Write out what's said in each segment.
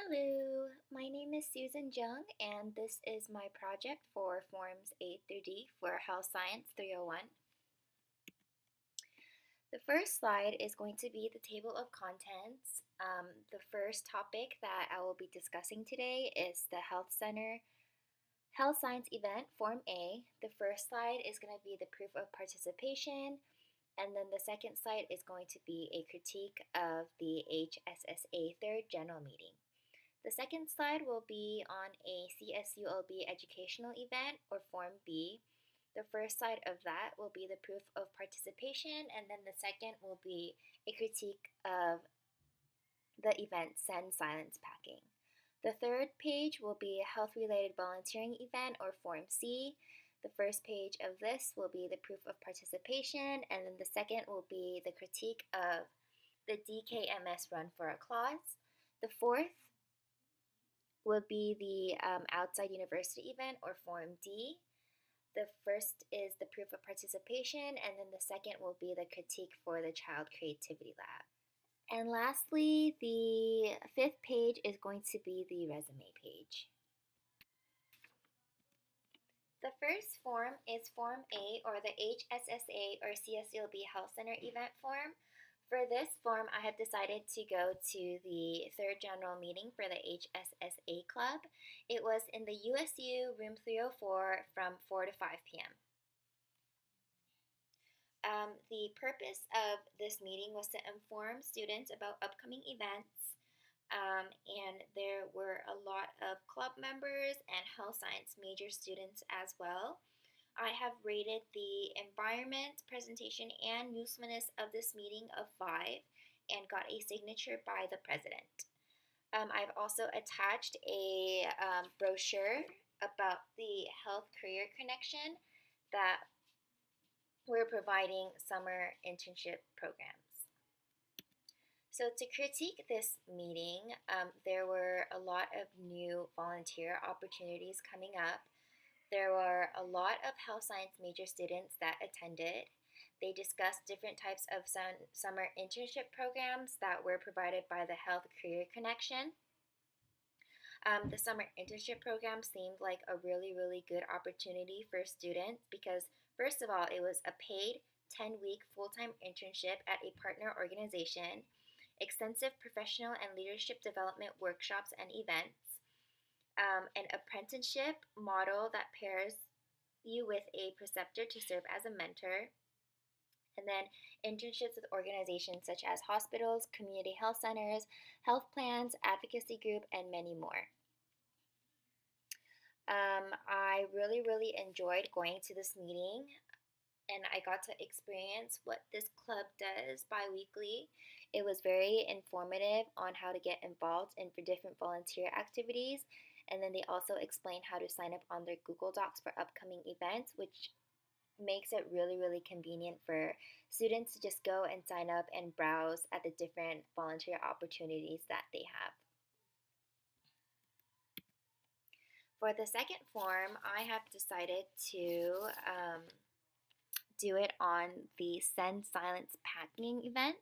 Hello, my name is Susan Jung, and this is my project for Forms A through D for Health Science 301. The first slide is going to be the table of contents. The first topic that I will be discussing today is the Health Science event, Form A. The first slide is going to be the proof of participation, and then the second slide is going to be a critique of the HSSA third general meeting. The second slide will be on a CSULB educational event, or Form B. The first slide of that will be the proof of participation, and then the second will be a critique of the event Send Silence Packing. The third page will be a health-related volunteering event, or Form C. The first page of this will be the proof of participation, and then the second will be the critique of the DKMS Run for a Cause. The fourth will be the outside university event, or Form D. The first is the proof of participation, and then the second will be the critique for the Child Creativity Lab. And lastly, the fifth page is going to be the resume page. The first form is Form A, or the HSSA or CSULB Health Center event form. For this form, I have decided to go to the third general meeting for the HSSA Club. It was in the USU room 304 from 4 to 5 p.m. The purpose of this meeting was to inform students about upcoming events, and there were a lot of club members and health science major students as well. I have rated the environment, presentation, and usefulness of this meeting of 5 and got a signature by the president. I've also attached a brochure about the Health Career Connection that we're providing summer internship programs. So to critique this meeting, there were a lot of new volunteer opportunities coming up. There were a lot of health science major students that attended. They discussed different types of summer internship programs that were provided by the Health Career Connection. The summer internship program seemed like a really good opportunity for students because, first of all, it was a paid 10-week full-time internship at a partner organization, extensive professional and leadership development workshops and events, an apprenticeship model that pairs you with a preceptor to serve as a mentor, and then internships with organizations such as hospitals, community health centers, health plans, advocacy group, and many more. I really enjoyed going to this meeting, and I got to experience what this club does bi-weekly. It was very informative on how to get involved in for different volunteer activities, and then they also explain how to sign up on their Google Docs for upcoming events, which makes it really convenient for students to just go and sign up and browse at the different volunteer opportunities that they have. For the second form, I have decided to do it on the Send Silence Packing event.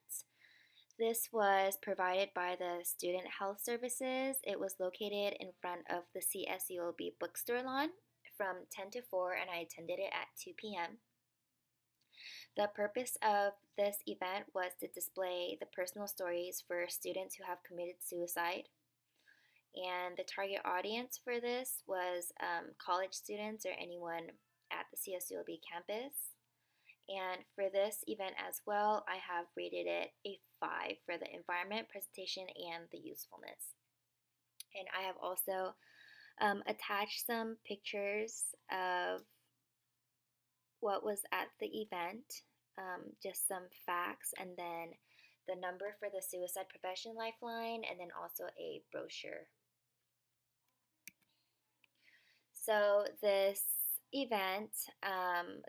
This was provided by the Student Health Services. It was located in front of the CSULB bookstore lawn from 10 to 4, and I attended it at 2 p.m. The purpose of this event was to display the personal stories for students who have committed suicide. And the target audience for this was college students or anyone at the CSULB campus. And for this event as well, I have rated it a 5 for the environment, presentation, and the usefulness. And I have also attached some pictures of what was at the event, just some facts, and then the number for the Suicide Prevention Lifeline, and then also a brochure. So this event,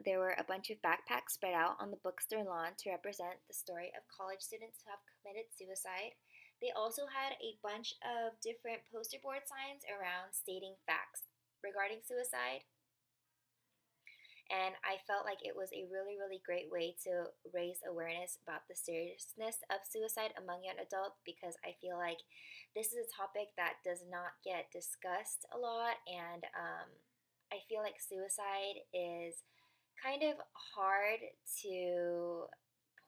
there were a bunch of backpacks spread out on the bookstore lawn to represent the story of college students who have committed suicide. They also had a bunch of different poster board signs around stating facts regarding suicide. And I felt like it was a really, really great way to raise awareness about the seriousness of suicide among young adults, because I feel like this is a topic that does not get discussed a lot. And I feel like suicide is kind of hard to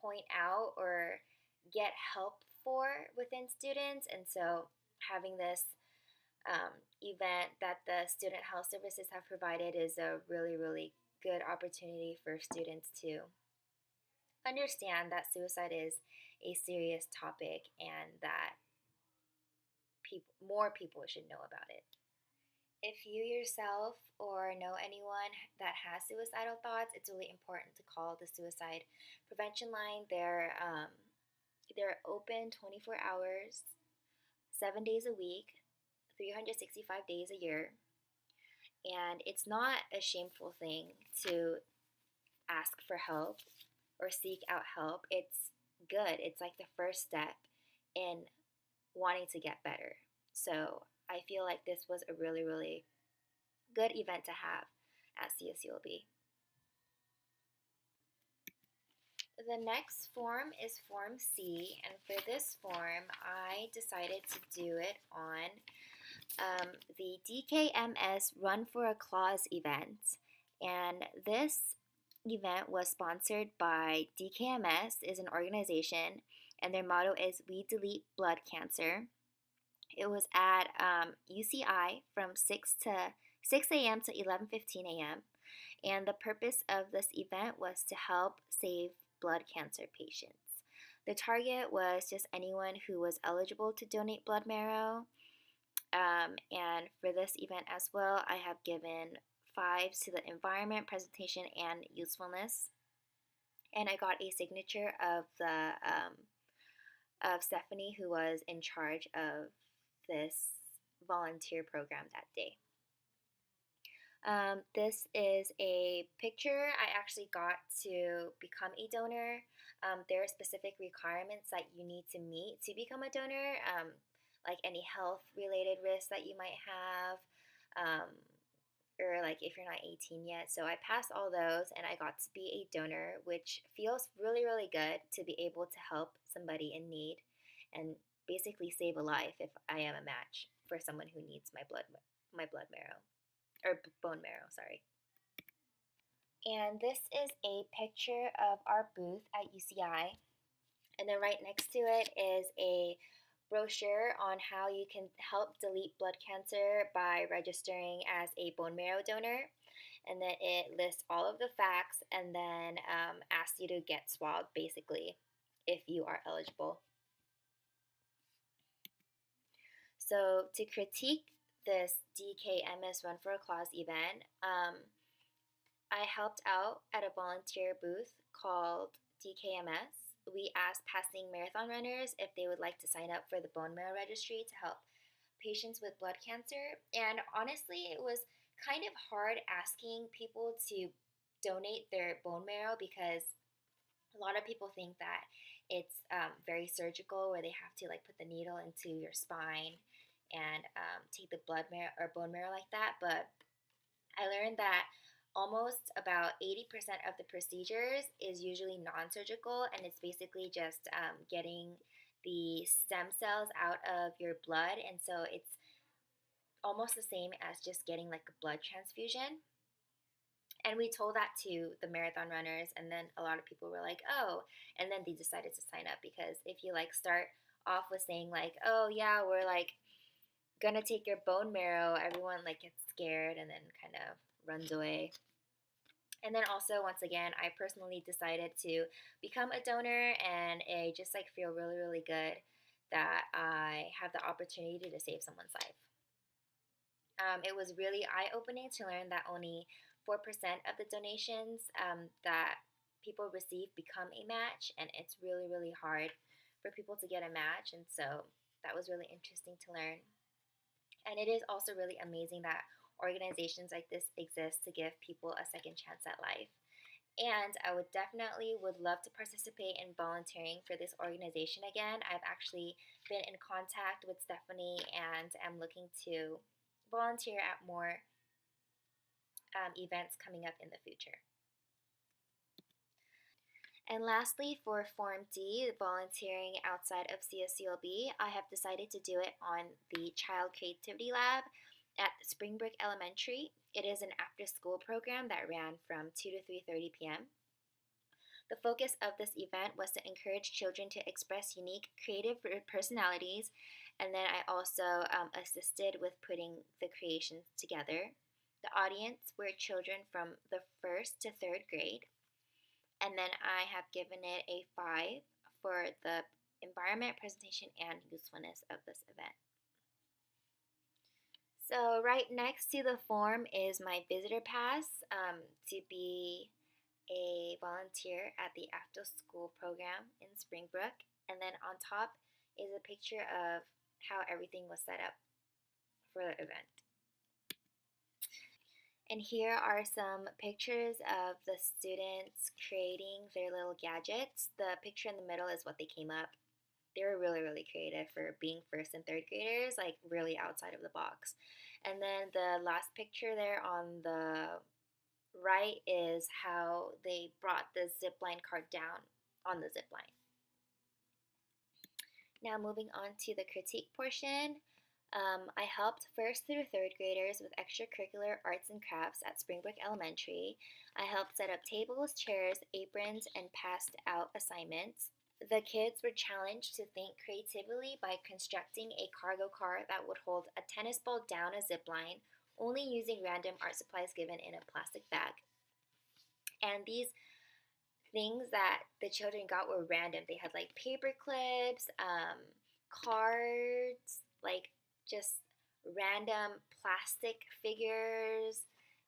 point out or get help for within students. And so having this event that the student health services have provided is a really, really good opportunity for students to understand that suicide is a serious topic and that more people should know about it. If you yourself or know anyone that has suicidal thoughts, it's really important to call the suicide prevention line. They're open 24 hours, 7 days a week, 365 days a year. And it's not a shameful thing to ask for help or seek out help. It's good. It's like the first step in wanting to get better. So I feel like this was a really, really good event to have at CSULB. The next form is Form C, and for this form, I decided to do it on the DKMS Run for a Cause event. And this event was sponsored by DKMS, is an organization, and their motto is "We Delete Blood Cancer." It was at UCI from 6 a.m. to 11:15 a.m. And the purpose of this event was to help save blood cancer patients. The target was just anyone who was eligible to donate blood marrow. And for this event as well, I have given 5s to the environment, presentation, and usefulness. And I got a signature of the of Stephanie, who was in charge of this volunteer program that day. This is a picture I actually got to become a donor. There are specific requirements that you need to meet to become a donor, like any health related risks that you might have, or like if you're not 18 yet. So I passed all those and I got to be a donor, which feels really, really good to be able to help somebody in need and basically save a life if I am a match for someone who needs my blood marrow. Or bone marrow, sorry. And this is a picture of our booth at UCI. And then right next to it is a brochure on how you can help delete blood cancer by registering as a bone marrow donor. And then it lists all of the facts and then asks you to get swabbed, basically, if you are eligible. So to critique this DKMS Run for a Cause event, I helped out at a volunteer booth called DKMS. We asked passing marathon runners if they would like to sign up for the bone marrow registry to help patients with blood cancer. And honestly, it was kind of hard asking people to donate their bone marrow, because a lot of people think that it's very surgical, where they have to like put the needle into your spine and take the blood marrow or bone marrow like that. But I learned that almost about 80% of the procedures is usually non-surgical, and it's basically just getting the stem cells out of your blood. And so it's almost the same as just getting like a blood transfusion. And we told that to the marathon runners, and then a lot of people were like, oh, and then they decided to sign up, because if you like start off with saying like, oh yeah, we're like gonna take your bone marrow, everyone like gets scared and then kind of runs away. And then also, once again, I personally decided to become a donor, and I just like feel really, really good that I have the opportunity to save someone's life. It was really eye-opening to learn that only 4% of the donations that people receive become a match, and it's really, really hard for people to get a match, and so that was really interesting to learn. And it is also really amazing that organizations like this exist to give people a second chance at life. And I would love to participate in volunteering for this organization again. I've actually been in contact with Stephanie and am looking to volunteer at more events coming up in the future. And lastly, for Form D, volunteering outside of CSCLB, I have decided to do it on the Child Creativity Lab at Springbrook Elementary. It is an after-school program that ran from 2 to 3:30 p.m. The focus of this event was to encourage children to express unique creative personalities, and then I also assisted with putting the creations together. The audience were children from the first to third grade, and then I have given it a 5 for the environment, presentation, and usefulness of this event. So right next to the form is my visitor pass to be a volunteer at the after school program in Springbrook. And then on top is a picture of how everything was set up for the event. And here are some pictures of the students creating their little gadgets. The picture in the middle is what they came up. They were really, really creative for being first and third graders, like really outside of the box. And then the last picture there on the right is how they brought the zipline cart down on the zipline. Now moving on to the critique portion. I helped first through third graders with extracurricular arts and crafts at Springbrook Elementary. I helped set up tables, chairs, aprons, and passed out assignments. The kids were challenged to think creatively by constructing a cargo car that would hold a tennis ball down a zip line, only using random art supplies given in a plastic bag. And these things that the children got were random. They had like paper clips, cards, like just random plastic figures,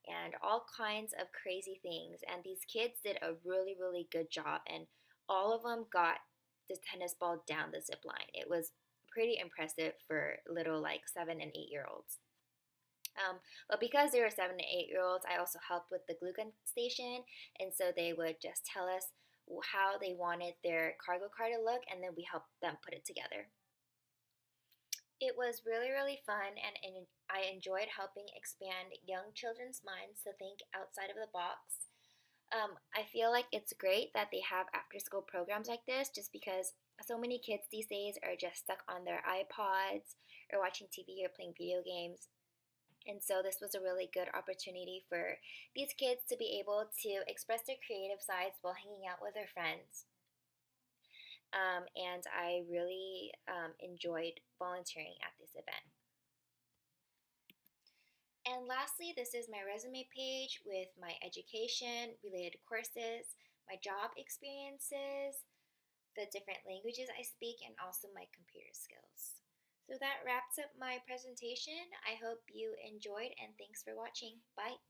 and all kinds of crazy things. And these kids did a really, really good job, and all of them got the tennis ball down the zip line. It was pretty impressive for little like 7 and 8 year olds. But because they were 7 to 8 year olds, I also helped with the glue gun station, and so they would just tell us how they wanted their cargo car to look, and then we helped them put it together. It was really, really fun, and I enjoyed helping expand young children's minds to think outside of the box. I feel like it's great that they have after school programs like this just because so many kids these days are just stuck on their iPods or watching TV or playing video games. And so this was a really good opportunity for these kids to be able to express their creative sides while hanging out with their friends. And I really enjoyed volunteering at this event. And lastly, this is my resume page with my education related courses, my job experiences, the different languages I speak, and also my computer skills. So that wraps up my presentation. I hope you enjoyed, and thanks for watching. Bye.